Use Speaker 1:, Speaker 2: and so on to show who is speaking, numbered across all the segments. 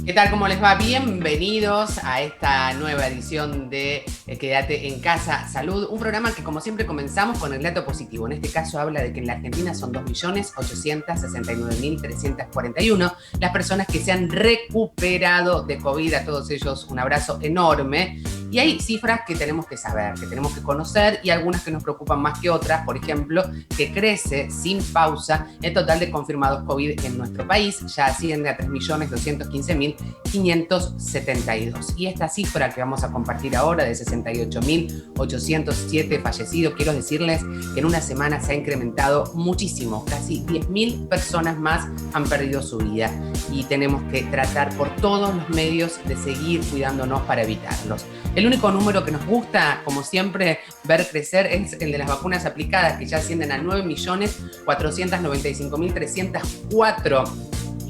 Speaker 1: ¿Qué tal? ¿Cómo les va? Bienvenidos a esta nueva edición de Quédate en Casa Salud, un programa que como siempre comenzamos con el dato positivo. En este caso habla de que en la Argentina son 2.869.341 las personas que se han recuperado de COVID. A todos ellos un abrazo enorme. Y hay cifras que tenemos que saber, que tenemos que conocer y algunas que nos preocupan más que otras. Por ejemplo, que crece sin pausa el total de confirmados COVID en nuestro país. Ya asciende a 3.215.572. Y esta cifra que vamos a compartir ahora de 68.807 fallecidos, quiero decirles que en una semana se ha incrementado muchísimo. Casi 10.000 personas más han perdido su vida. Y tenemos que tratar por todos los medios de seguir cuidándonos para evitarlos. El único número que nos gusta, como siempre, ver crecer es el de las vacunas aplicadas, que ya ascienden a 9.495.304.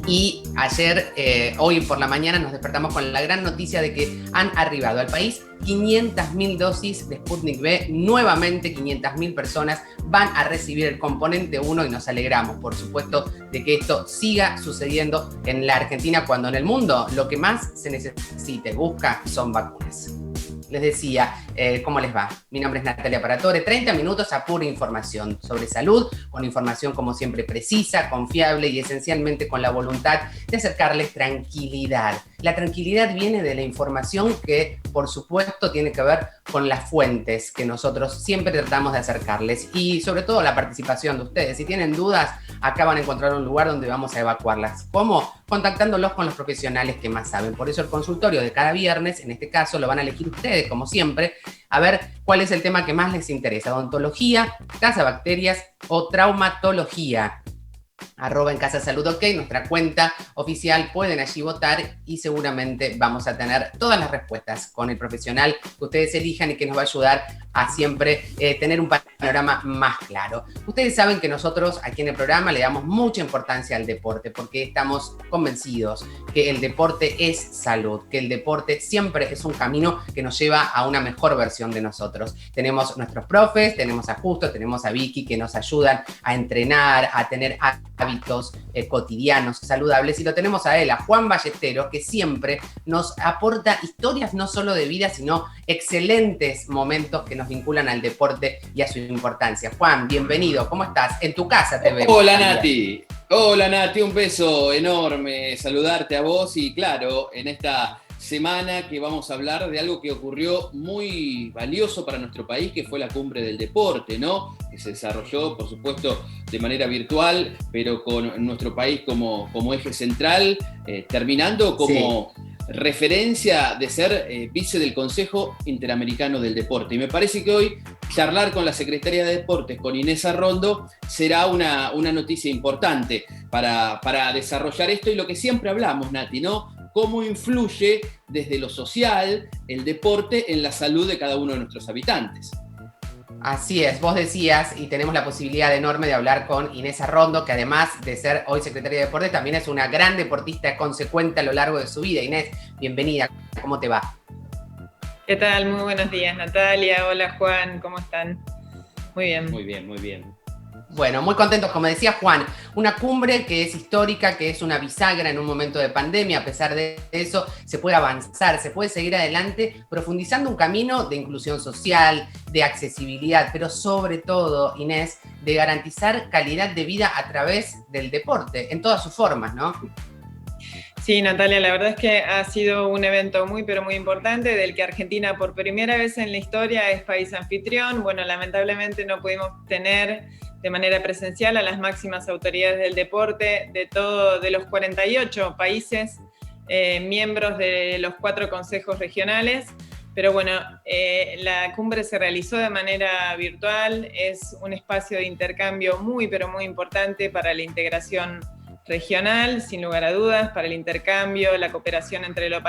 Speaker 1: Y ayer, hoy por la mañana, nos despertamos con la gran noticia de que han arribado al país 500.000 dosis de Sputnik V. Nuevamente 500.000 personas van a recibir el componente 1 y nos alegramos, por supuesto, de que esto siga sucediendo en la Argentina, cuando en el mundo lo que más se necesite, busca, son vacunas. Les decía, ¿cómo les va? Mi nombre es Natalia Paratore. 30 minutos a pura información sobre salud, con información como siempre precisa, confiable y esencialmente con la voluntad de acercarles tranquilidad. La tranquilidad viene de la información que, por supuesto, tiene que ver con las fuentes que nosotros siempre tratamos de acercarles y sobre todo la participación de ustedes. Si tienen dudas, acá van a encontrar un lugar donde vamos a evacuarlas. ¿Cómo? Contactándolos con los profesionales que más saben. Por eso el consultorio de cada viernes, en este caso, lo van a elegir ustedes, como siempre, a ver cuál es el tema que más les interesa: odontología, cazabacterias o traumatología. @ en Casa Salud OK, nuestra cuenta oficial, pueden allí votar y seguramente vamos a tener todas las respuestas con el profesional que ustedes elijan y que nos va a ayudar a siempre tener un panorama más claro. Ustedes saben que nosotros aquí en el programa le damos mucha importancia al deporte porque estamos convencidos que el deporte es salud, que el deporte siempre es un camino que nos lleva a una mejor versión de nosotros. Tenemos nuestros profes, tenemos a Justo, tenemos a Vicky, que nos ayudan a entrenar, a tener hábitos cotidianos saludables, y lo tenemos a él, a Juan Ballesteros, que siempre nos aporta historias no solo de vida, sino excelentes momentos que nos vinculan al deporte y a su importancia. Juan, bienvenido, ¿cómo estás? En tu casa te veo.
Speaker 2: Hola Nati, un beso enorme, saludarte a vos y claro, en esta semana que vamos a hablar de algo que ocurrió muy valioso para nuestro país, que fue la Cumbre del Deporte, ¿no? Que se desarrolló, por supuesto, de manera virtual, pero con nuestro país como eje central, terminando como referencia de ser vice del Consejo Interamericano del Deporte. Y me parece que hoy charlar con la Secretaria de Deportes, con Inés Arrondo, será una noticia importante para desarrollar esto y lo que siempre hablamos, Nati, ¿no? Cómo influye desde lo social el deporte en la salud de cada uno de nuestros habitantes.
Speaker 1: Así es, vos decías, y tenemos la posibilidad enorme de hablar con Inés Arrondo, que además de ser hoy secretaria de Deportes, también es una gran deportista consecuente a lo largo de su vida. Inés, bienvenida, ¿cómo te va?
Speaker 3: ¿Qué tal? Muy buenos días, Natalia. Hola, Juan, ¿cómo están? Muy bien.
Speaker 2: Muy bien, muy bien.
Speaker 1: Bueno, muy contentos, como decía Juan, una cumbre que es histórica, que es una bisagra en un momento de pandemia. A pesar de eso, se puede avanzar, se puede seguir adelante profundizando un camino de inclusión social, de accesibilidad, pero sobre todo, Inés, de garantizar calidad de vida a través del deporte, en todas sus formas, ¿no?
Speaker 3: Sí, Natalia, la verdad es que ha sido un evento muy, pero muy importante, del que Argentina por primera vez en la historia es país anfitrión. Bueno, lamentablemente no pudimos tener de manera presencial a las máximas autoridades del deporte de los 48 países miembros de los 4 consejos regionales. Pero bueno, la cumbre se realizó de manera virtual, es un espacio de intercambio muy, pero muy importante para la integración regional, sin lugar a dudas, para el intercambio, la cooperación entre los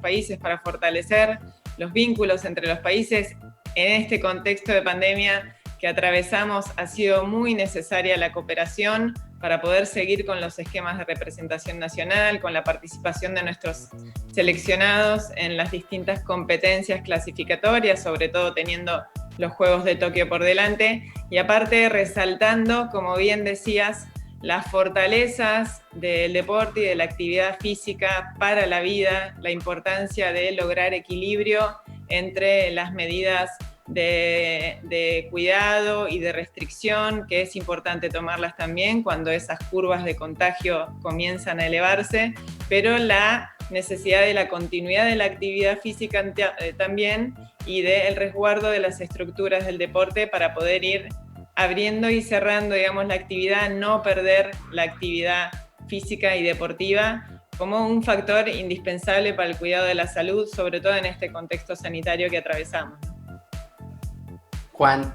Speaker 3: países para fortalecer los vínculos entre los países. En este contexto de pandemia que atravesamos, ha sido muy necesaria la cooperación para poder seguir con los esquemas de representación nacional, con la participación de nuestros seleccionados en las distintas competencias clasificatorias, sobre todo teniendo los Juegos de Tokio por delante, y aparte resaltando, como bien decías, las fortalezas del deporte y de la actividad física para la vida, la importancia de lograr equilibrio entre las medidas de cuidado y de restricción, que es importante tomarlas también cuando esas curvas de contagio comienzan a elevarse, pero la necesidad de la continuidad de la actividad física también, y del resguardo de las estructuras del deporte para poder ir abriendo y cerrando, digamos, la actividad, no perder la actividad física y deportiva como un factor indispensable para el cuidado de la salud, sobre todo en este contexto sanitario que atravesamos.
Speaker 1: Juan.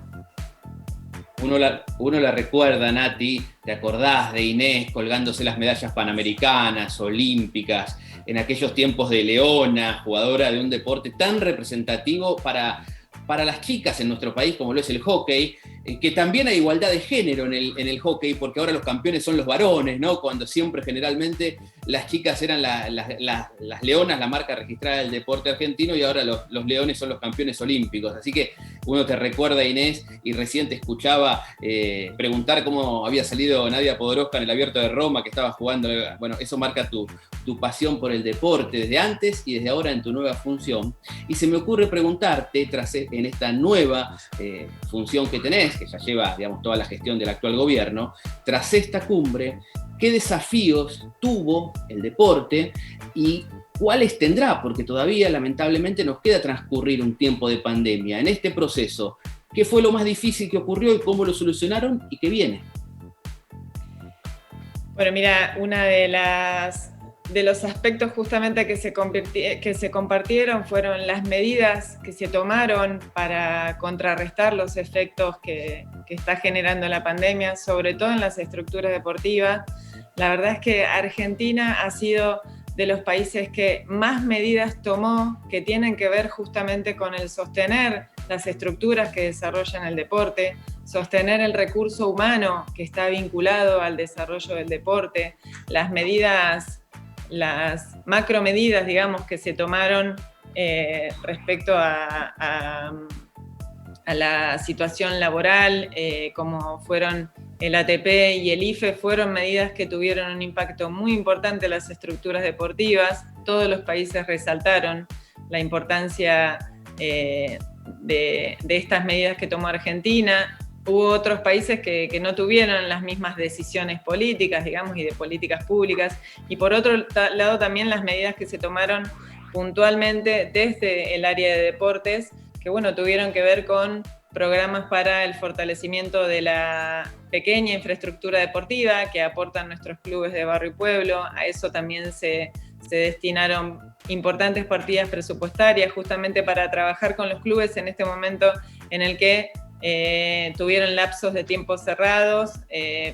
Speaker 2: Uno la recuerda, Nati, te acordás de Inés colgándose las medallas panamericanas, olímpicas, en aquellos tiempos de Leona, jugadora de un deporte tan representativo para las chicas en nuestro país como lo es el hockey, que también hay igualdad de género en el hockey, porque ahora los campeones son los varones, ¿no? Cuando siempre generalmente las chicas eran las leonas, la marca registrada del deporte argentino, y ahora los leones son los campeones olímpicos. Así que uno te recuerda, Inés, y recién te escuchaba preguntar cómo había salido Nadia Podoroska en el Abierto de Roma, que estaba jugando. Bueno, eso marca tu pasión por el deporte desde antes y desde ahora en tu nueva función. Y se me ocurre preguntarte, en esta nueva función que tenés, que ya lleva, digamos, toda la gestión del actual gobierno, tras esta cumbre, ¿qué desafíos tuvo el deporte y cuáles tendrá? Porque todavía, lamentablemente, nos queda transcurrir un tiempo de pandemia. En este proceso, ¿qué fue lo más difícil que ocurrió y cómo lo solucionaron y qué viene?
Speaker 3: Bueno, mira, una de los aspectos justamente que se compartieron fueron las medidas que se tomaron para contrarrestar los efectos que está generando la pandemia, sobre todo en las estructuras deportivas. La verdad es que Argentina ha sido de los países que más medidas tomó, que tienen que ver justamente con el sostener las estructuras que desarrollan el deporte, sostener el recurso humano que está vinculado al desarrollo del deporte, las macromedidas, digamos, que se tomaron respecto a la situación laboral, como fueron el ATP y el IFE, fueron medidas que tuvieron un impacto muy importante en las estructuras deportivas. Todos los países resaltaron la importancia de estas medidas que tomó Argentina. Hubo otros países que no tuvieron las mismas decisiones políticas, digamos, y de políticas públicas. Y por otro lado también las medidas que se tomaron puntualmente desde el área de deportes, que bueno, tuvieron que ver con programas para el fortalecimiento de la pequeña infraestructura deportiva que aportan nuestros clubes de barrio y pueblo. A eso también se destinaron importantes partidas presupuestarias justamente para trabajar con los clubes en este momento en el que tuvieron lapsos de tiempo cerrados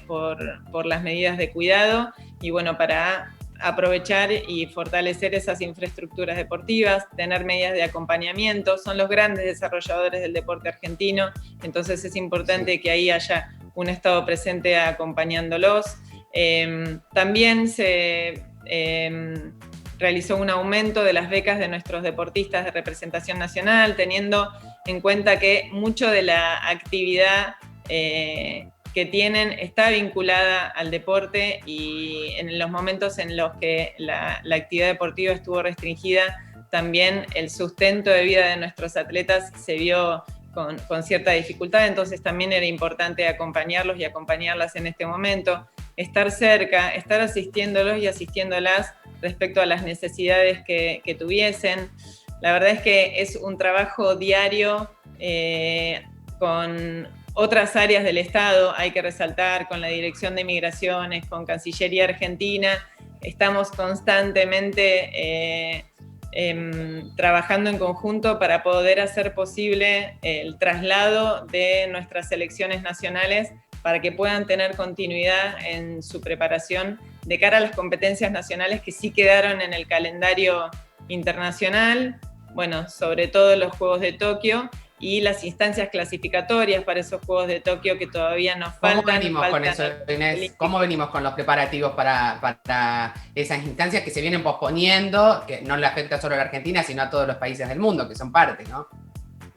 Speaker 3: por las medidas de cuidado, y bueno, para aprovechar y fortalecer esas infraestructuras deportivas, tener medidas de acompañamiento. Son los grandes desarrolladores del deporte argentino, entonces es importante que ahí haya un Estado presente acompañándolos. También se realizó un aumento de las becas de nuestros deportistas de representación nacional, teniendo en cuenta que mucho de la actividad que tienen está vinculada al deporte, y en los momentos en los que la actividad deportiva estuvo restringida, también el sustento de vida de nuestros atletas se vio con cierta dificultad, entonces también era importante acompañarlos y acompañarlas en este momento, estar cerca, estar asistiéndolos y asistiéndolas respecto a las necesidades que tuviesen. La verdad es que es un trabajo diario con otras áreas del Estado, hay que resaltar, con la Dirección de Migraciones, con Cancillería Argentina. Estamos constantemente trabajando en conjunto para poder hacer posible el traslado de nuestras selecciones nacionales para que puedan tener continuidad en su preparación de cara a las competencias nacionales que sí quedaron en el calendario internacional, bueno, sobre todo los Juegos de Tokio y las instancias clasificatorias para esos Juegos de Tokio que todavía nos faltan.
Speaker 1: ¿Cómo venimos con eso, Inés? ¿Cómo venimos con los preparativos para esas instancias que se vienen posponiendo, que no le afecta solo a la Argentina, sino a todos los países del mundo, que son parte, ¿no?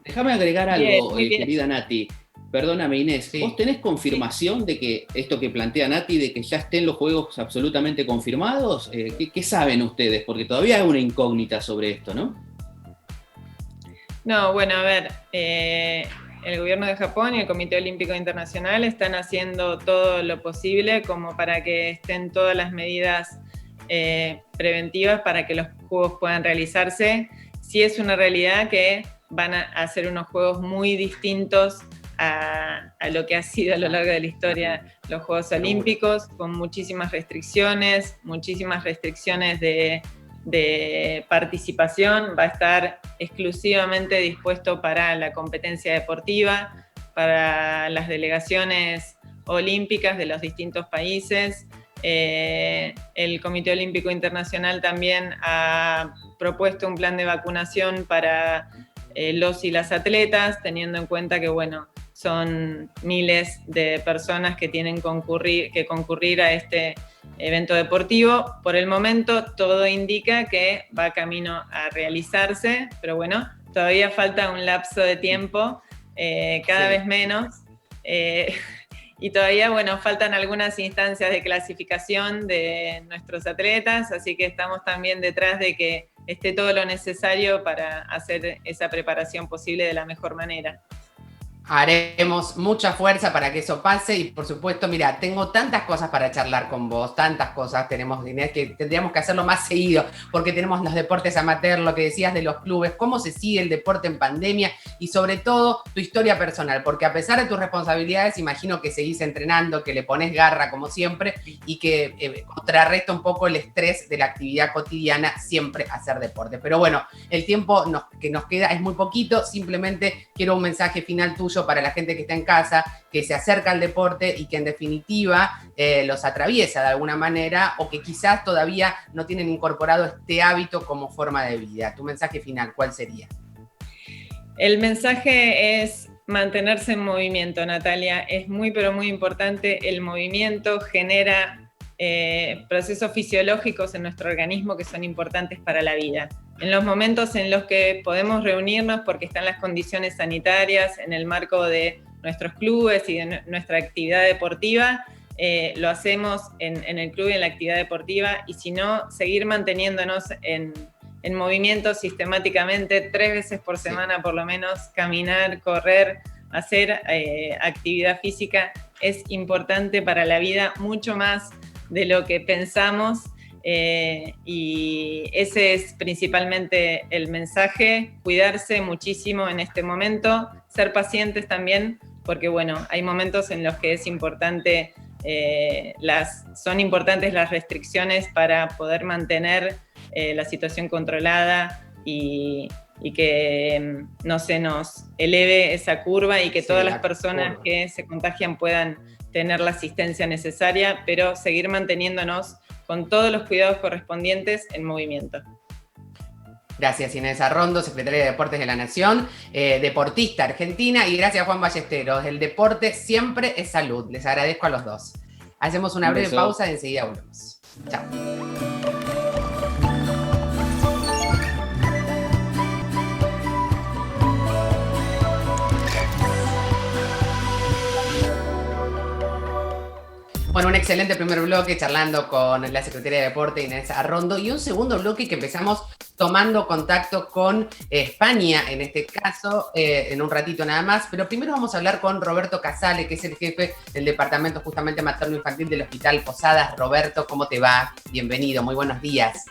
Speaker 2: Déjame agregar algo, querida Nati. Perdóname, Inés,
Speaker 1: Sí.
Speaker 2: ¿vos tenés confirmación de que esto que plantea Nati, de que ya estén los juegos absolutamente confirmados? ¿Qué saben ustedes? Porque todavía hay una incógnita sobre esto, ¿no?
Speaker 3: No, bueno, a ver, el gobierno de Japón y el Comité Olímpico Internacional están haciendo todo lo posible como para que estén todas las medidas preventivas para que los juegos puedan realizarse. Sí es una realidad que van a hacer unos juegos muy distintos a lo que ha sido a lo largo de la historia los Juegos Olímpicos, con muchísimas restricciones de participación. Va a estar exclusivamente dispuesto para la competencia deportiva, para las delegaciones olímpicas de los distintos países. El Comité Olímpico Internacional también ha propuesto un plan de vacunación para los y las atletas, teniendo en cuenta que, bueno, son miles de personas que tienen que concurrir a este evento deportivo. Por el momento todo indica que va camino a realizarse, pero bueno, todavía falta un lapso de tiempo, cada vez menos, y todavía, bueno, faltan algunas instancias de clasificación de nuestros atletas, así que estamos también detrás de que esté todo lo necesario para hacer esa preparación posible de la mejor manera.
Speaker 1: Haremos mucha fuerza para que eso pase y por supuesto, mira, tengo tantas cosas para charlar con vos, tantas cosas tenemos, Inés, que tendríamos que hacerlo más seguido, porque tenemos los deportes amateur, lo que decías de los clubes, cómo se sigue el deporte en pandemia y sobre todo tu historia personal, porque a pesar de tus responsabilidades, imagino que seguís entrenando, que le pones garra como siempre y que contrarresta un poco el estrés de la actividad cotidiana, siempre hacer deporte. Pero bueno, el tiempo que nos queda es muy poquito, simplemente quiero un mensaje final tuyo para la gente que está en casa, que se acerca al deporte y que en definitiva los atraviesa de alguna manera o que quizás todavía no tienen incorporado este hábito como forma de vida. Tu mensaje final, ¿cuál sería?
Speaker 3: El mensaje es mantenerse en movimiento, Natalia. Es muy, pero muy importante. El movimiento genera procesos fisiológicos en nuestro organismo que son importantes para la vida. En los momentos en los que podemos reunirnos porque están las condiciones sanitarias en el marco de nuestros clubes y de nuestra actividad deportiva, lo hacemos en el club y en la actividad deportiva, y si no, seguir manteniéndonos en movimiento sistemáticamente 3 veces por semana, por lo menos, caminar, correr, hacer actividad física es importante para la vida, mucho más de lo que pensamos. Y ese es principalmente el mensaje: cuidarse muchísimo en este momento, ser pacientes también, porque bueno, hay momentos en los que es importante, son importantes las restricciones para poder mantener la situación controlada y que no se nos eleve esa curva y que todas las personas que se contagian puedan tener la asistencia necesaria, pero seguir manteniéndonos con todos los cuidados correspondientes en movimiento.
Speaker 1: Gracias, Inés Arrondo, secretaria de Deportes de la Nación, deportista argentina, y gracias, Juan Ballesteros. El deporte siempre es salud. Les agradezco a los dos. Hacemos una breve pausa y enseguida volvemos. Chao. Bueno, un excelente primer bloque charlando con la Secretaría de Deporte, Inés Arrondo, y un segundo bloque que empezamos tomando contacto con España, en este caso, en un ratito nada más. Pero primero vamos a hablar con Roberto Casale, que es el jefe del Departamento justamente Materno-Infantil del Hospital Posadas. Roberto, ¿cómo te va? Bienvenido, muy buenos días.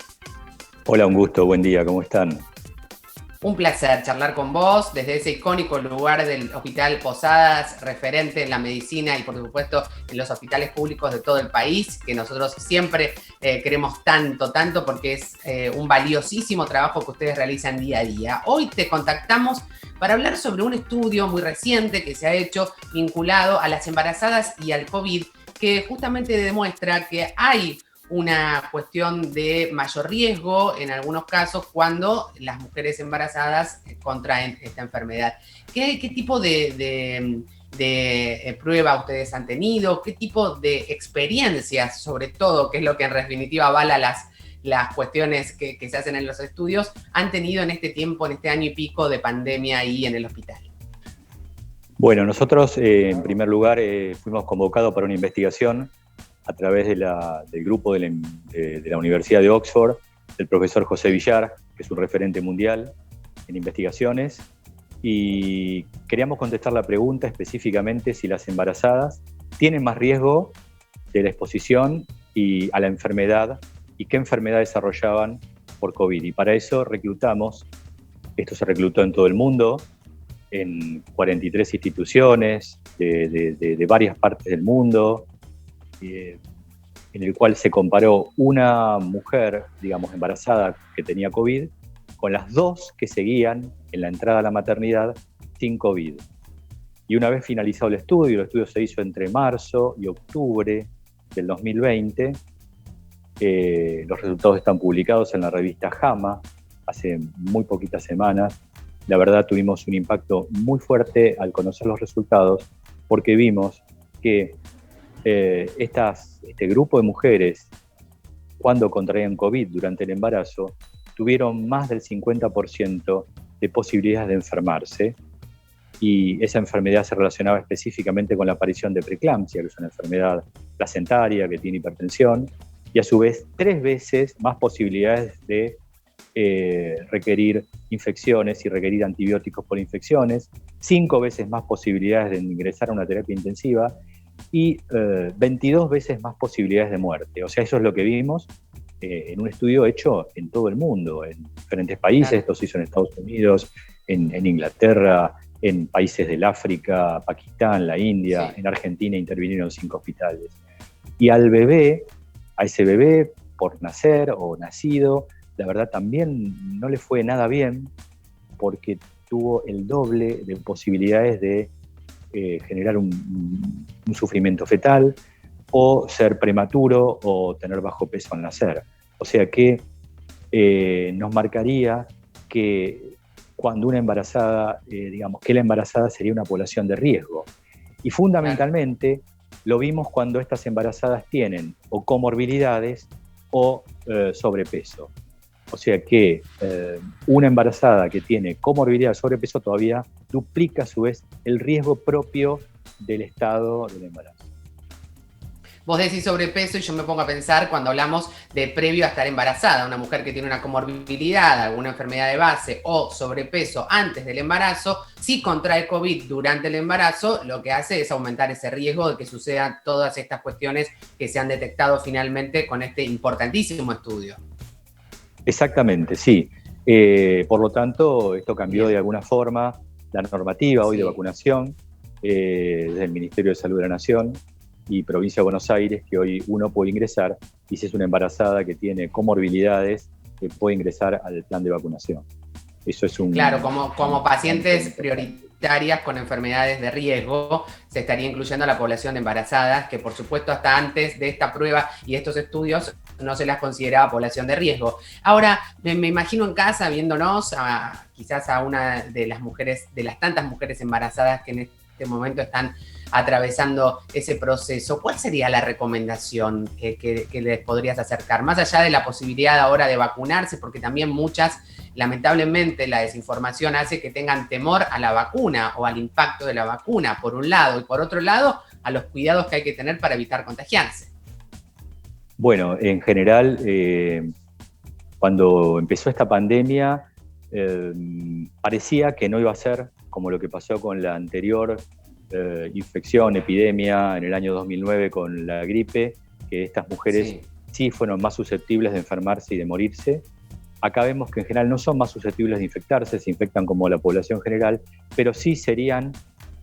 Speaker 4: Hola, un gusto, buen día, ¿cómo están?
Speaker 1: Un placer charlar con vos desde ese icónico lugar del Hospital Posadas, referente en la medicina y por supuesto en los hospitales públicos de todo el país, que nosotros siempre queremos tanto porque es un valiosísimo trabajo que ustedes realizan día a día. Hoy te contactamos para hablar sobre un estudio muy reciente que se ha hecho vinculado a las embarazadas y al COVID, que justamente demuestra que hay una cuestión de mayor riesgo en algunos casos cuando las mujeres embarazadas contraen esta enfermedad. ¿Qué tipo de prueba ustedes han tenido? ¿Qué tipo de experiencias, sobre todo, que es lo que en definitiva avala las cuestiones que se hacen en los estudios, han tenido en este tiempo, en este año y pico de pandemia ahí en el hospital?
Speaker 4: Bueno, nosotros en primer lugar fuimos convocados para una investigación a través del grupo de la Universidad de Oxford, del profesor José Villar, que es un referente mundial en investigaciones, y queríamos contestar la pregunta específicamente si las embarazadas tienen más riesgo de la exposición a la enfermedad y qué enfermedad desarrollaban por COVID. Y para eso reclutamos, esto se reclutó en todo el mundo, en 43 instituciones de varias partes del mundo, en el cual se comparó una mujer, digamos, embarazada que tenía COVID con las dos que seguían en la entrada a la maternidad sin COVID. Y una vez finalizado el estudio se hizo entre marzo y octubre del 2020, los resultados están publicados en la revista JAMA hace muy poquitas semanas. La verdad tuvimos un impacto muy fuerte al conocer los resultados porque vimos que este grupo de mujeres, cuando contraían COVID durante el embarazo, tuvieron más del 50% de posibilidades de enfermarse, y esa enfermedad se relacionaba específicamente con la aparición de preeclampsia, que es una enfermedad placentaria que tiene hipertensión, y a su vez 3 veces más posibilidades de requerir infecciones y requerir antibióticos por infecciones, 5 veces más posibilidades de ingresar a una terapia intensiva y 22 veces más posibilidades de muerte. O sea, eso es lo que vimos en un estudio hecho en todo el mundo, en diferentes países. Claro. Esto se hizo en Estados Unidos, en Inglaterra, en países del África, Pakistán, la India, sí. En Argentina intervinieron 5 hospitales. Y a ese bebé por nacer o nacido, la verdad también no le fue nada bien porque tuvo el doble de posibilidades de generar un sufrimiento fetal o ser prematuro o tener bajo peso al nacer. O sea que nos marcaría que cuando una embarazada, digamos que la embarazada sería una población de riesgo. Y fundamentalmente lo vimos cuando estas embarazadas tienen o comorbilidades o sobrepeso. O sea que una embarazada que tiene comorbilidad, sobrepeso, todavía duplica a su vez el riesgo propio del estado del embarazo.
Speaker 1: Vos decís sobrepeso y yo me pongo a pensar cuando hablamos de previo a estar embarazada, una mujer que tiene una comorbilidad, alguna enfermedad de base o sobrepeso antes del embarazo, si contrae COVID durante el embarazo, lo que hace es aumentar ese riesgo de que sucedan todas estas cuestiones que se han detectado finalmente con este importantísimo estudio.
Speaker 4: Exactamente, sí. Por lo tanto, esto cambió de alguna forma la normativa hoy de vacunación desde el Ministerio de Salud de la Nación y Provincia de Buenos Aires, que hoy uno puede ingresar y si es una embarazada que tiene comorbilidades, puede ingresar al plan de vacunación. Eso es un...
Speaker 1: Claro, como pacientes prioritarias con enfermedades de riesgo, se estaría incluyendo a la población de embarazadas, que por supuesto hasta antes de esta prueba y estos estudios no se las consideraba población de riesgo. Ahora, me imagino en casa viéndonos quizás a una de las mujeres, de las tantas mujeres embarazadas que en este momento están atravesando ese proceso. ¿Cuál sería la recomendación que les podrías acercar? Más allá de la posibilidad ahora de vacunarse, porque también muchas, lamentablemente, la desinformación hace que tengan temor a la vacuna o al impacto de la vacuna, por un lado, y por otro lado, a los cuidados que hay que tener para evitar contagiarse.
Speaker 4: Bueno, en general, cuando empezó esta pandemia, parecía que no iba a ser como lo que pasó con la anterior infección, epidemia en el año 2009 con la gripe, que estas mujeres sí fueron más susceptibles de enfermarse y de morirse. Acá vemos que en general no son más susceptibles de infectarse, se infectan como la población general, pero sí serían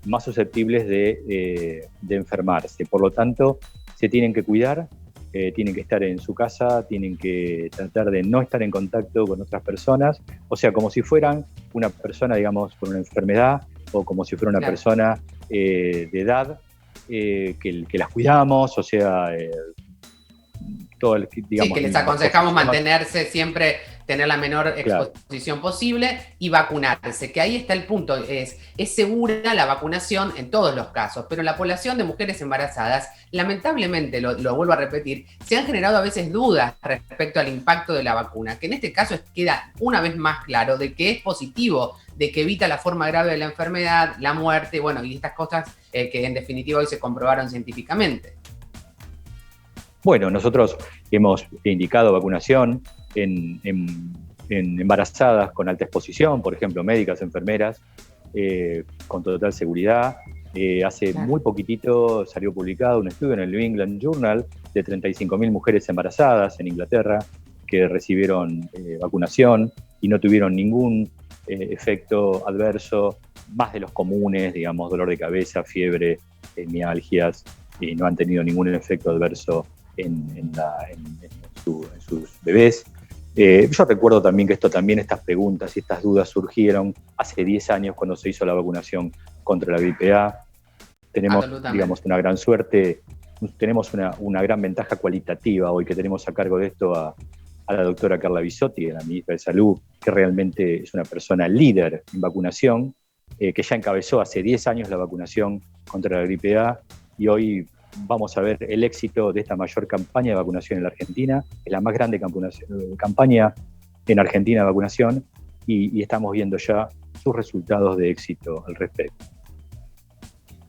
Speaker 4: más susceptibles de enfermarse. Por lo tanto, se tienen que cuidar, tienen que estar en su casa, tienen que tratar de no estar en contacto con otras personas, o sea, como si fueran una persona, digamos, con una enfermedad, o como si fuera una persona de edad, que las cuidamos, o sea, todo el, digamos,
Speaker 1: sí, que les aconsejamos mantenerse siempre, tener la menor exposición posible y vacunarse, que ahí está el punto, es segura la vacunación en todos los casos, pero en la población de mujeres embarazadas, lamentablemente, lo vuelvo a repetir, se han generado a veces dudas respecto al impacto de la vacuna, que en este caso queda una vez más claro de que es positivo, de que evita la forma grave de la enfermedad, la muerte, bueno, y estas cosas que en definitiva hoy se comprobaron científicamente.
Speaker 4: Bueno, nosotros hemos indicado vacunación en embarazadas con alta exposición, por ejemplo, médicas, enfermeras, con total seguridad. Hace muy poquitito salió publicado un estudio en el New England Journal de 35.000 mujeres embarazadas en Inglaterra que recibieron vacunación y no tuvieron ningún efecto adverso, más de los comunes, digamos, dolor de cabeza, fiebre, mialgias, y no han tenido ningún efecto adverso en sus bebés. Yo recuerdo también que estas preguntas y estas dudas surgieron hace 10 años cuando se hizo la vacunación contra la gripe A. Tenemos, digamos, una gran suerte, tenemos una gran ventaja cualitativa hoy que tenemos a cargo de esto a la doctora Carla Bisotti, la ministra de Salud, que realmente es una persona líder en vacunación, que ya encabezó hace 10 años la vacunación contra la gripe A y hoy vamos a ver el éxito de esta mayor campaña de vacunación en la Argentina, es la más grande campaña en Argentina de vacunación y estamos viendo ya sus resultados de éxito al respecto.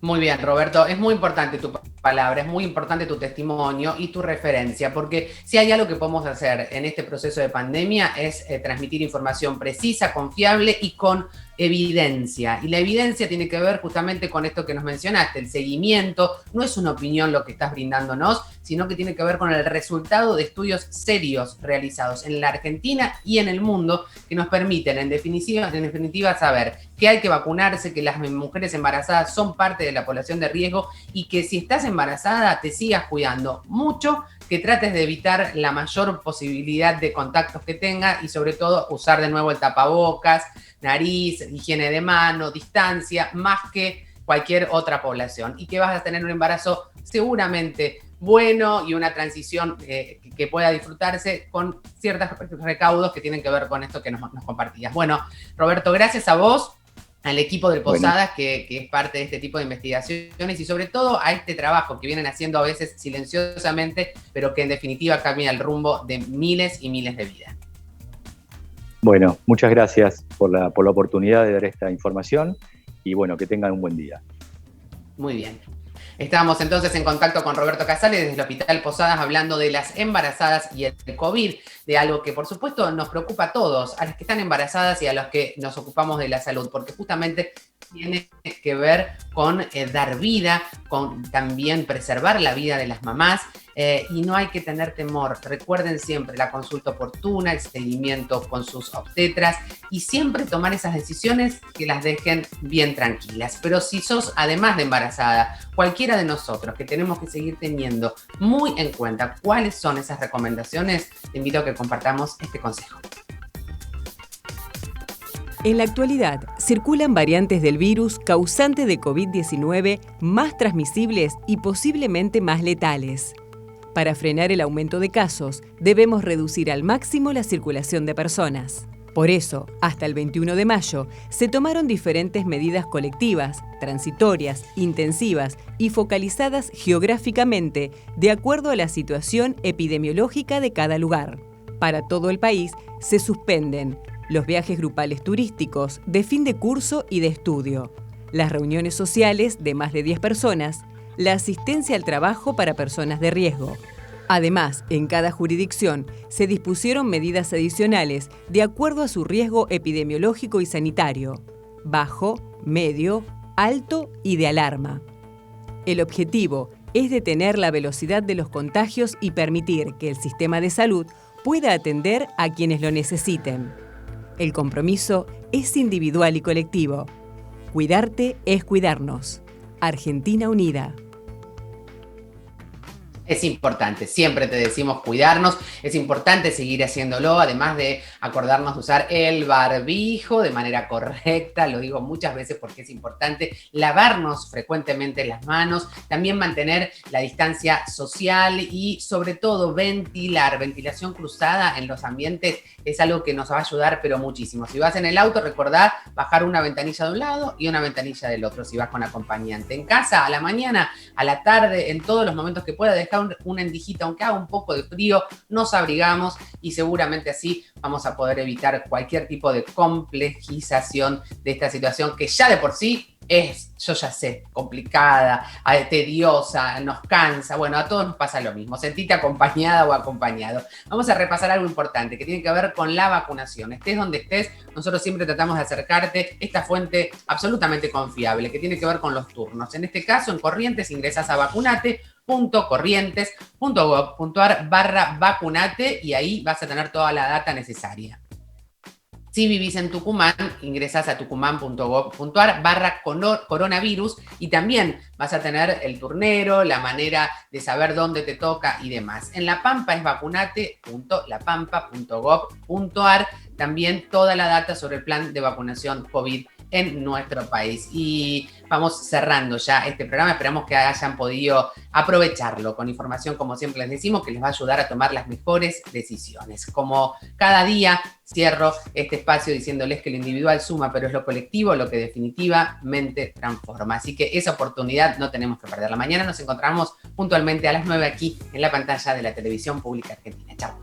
Speaker 1: Muy bien, Roberto, es muy importante tu palabra, es muy importante tu testimonio y tu referencia, porque si hay algo que podemos hacer en este proceso de pandemia es transmitir información precisa, confiable y con evidencia. Y la evidencia tiene que ver justamente con esto que nos mencionaste, el seguimiento. No es una opinión lo que estás brindándonos, sino que tiene que ver con el resultado de estudios serios realizados en la Argentina y en el mundo que nos permiten, en definitiva, saber que hay que vacunarse, que las mujeres embarazadas son parte de la población de riesgo y que si estás embarazada te sigas cuidando mucho, que trates de evitar la mayor posibilidad de contactos que tengas y sobre todo usar de nuevo el tapabocas, nariz, higiene de mano, distancia, más que cualquier otra población. Y que vas a tener un embarazo seguramente bueno y una transición que pueda disfrutarse con ciertos recaudos que tienen que ver con esto que nos compartías. Bueno, Roberto, gracias a vos, al equipo del Posadas, que es parte de este tipo de investigaciones y sobre todo a este trabajo que vienen haciendo a veces silenciosamente, pero que en definitiva cambia el rumbo de miles y miles de vidas.
Speaker 4: Bueno, muchas gracias por la oportunidad de dar esta información y bueno, que tengan un buen día.
Speaker 1: Muy bien. Estábamos entonces en contacto con Roberto Casale desde el Hospital Posadas hablando de las embarazadas y el COVID, de algo que por supuesto nos preocupa a todos, a las que están embarazadas y a los que nos ocupamos de la salud, porque justamente tiene que ver con dar vida, con también preservar la vida de las mamás y no hay que tener temor. Recuerden siempre la consulta oportuna, el seguimiento con sus obstetras y siempre tomar esas decisiones que las dejen bien tranquilas. Pero si sos, además de embarazada, cualquiera de nosotros que tenemos que seguir teniendo muy en cuenta cuáles son esas recomendaciones, te invito a que compartamos este consejo.
Speaker 5: En la actualidad, circulan variantes del virus causante de COVID-19 más transmisibles y posiblemente más letales. Para frenar el aumento de casos, debemos reducir al máximo la circulación de personas. Por eso, hasta el 21 de mayo, se tomaron diferentes medidas colectivas, transitorias, intensivas y focalizadas geográficamente de acuerdo a la situación epidemiológica de cada lugar. Para todo el país, se suspenden los viajes grupales turísticos de fin de curso y de estudio, las reuniones sociales de más de 10 personas, la asistencia al trabajo para personas de riesgo. Además, en cada jurisdicción se dispusieron medidas adicionales de acuerdo a su riesgo epidemiológico y sanitario, bajo, medio, alto y de alarma. El objetivo es detener la velocidad de los contagios y permitir que el sistema de salud pueda atender a quienes lo necesiten. El compromiso es individual y colectivo. Cuidarte es cuidarnos. Argentina Unida.
Speaker 1: Es importante, siempre te decimos cuidarnos, es importante seguir haciéndolo, además de acordarnos de usar el barbijo de manera correcta, lo digo muchas veces porque es importante, lavarnos frecuentemente las manos, también mantener la distancia social y sobre todo ventilación cruzada en los ambientes es algo que nos va a ayudar pero muchísimo. Si vas en el auto, recordá bajar una ventanilla de un lado y una ventanilla del otro si vas con acompañante. En casa, a la mañana, a la tarde, en todos los momentos que pueda, dejar una endijita, aunque haga un poco de frío, nos abrigamos y seguramente así vamos a poder evitar cualquier tipo de complejización de esta situación que ya de por sí es, yo ya sé, complicada, tediosa, nos cansa. Bueno, a todos nos pasa lo mismo. Sentite acompañada o acompañado. Vamos a repasar algo importante que tiene que ver con la vacunación. Estés donde estés, nosotros siempre tratamos de acercarte esta fuente absolutamente confiable que tiene que ver con los turnos. En este caso, en Corrientes, ingresás a vacunate.corrientes.gov.ar/vacunate y ahí vas a tener toda la data necesaria. Si vivís en Tucumán, ingresás a tucumán.gov.ar/coronavirus y también vas a tener el turnero, la manera de saber dónde te toca y demás. En La Pampa es vacunate.lapampa.gov.ar, también toda la data sobre el plan de vacunación COVID en nuestro país. Y vamos cerrando ya este programa, esperamos que hayan podido aprovecharlo con información, como siempre les decimos, que les va a ayudar a tomar las mejores decisiones. Como cada día cierro este espacio diciéndoles que lo individual suma, pero es lo colectivo lo que definitivamente transforma. Así que esa oportunidad no tenemos que perderla. Mañana nos encontramos puntualmente a las 9 aquí en la pantalla de la Televisión Pública Argentina. Chao.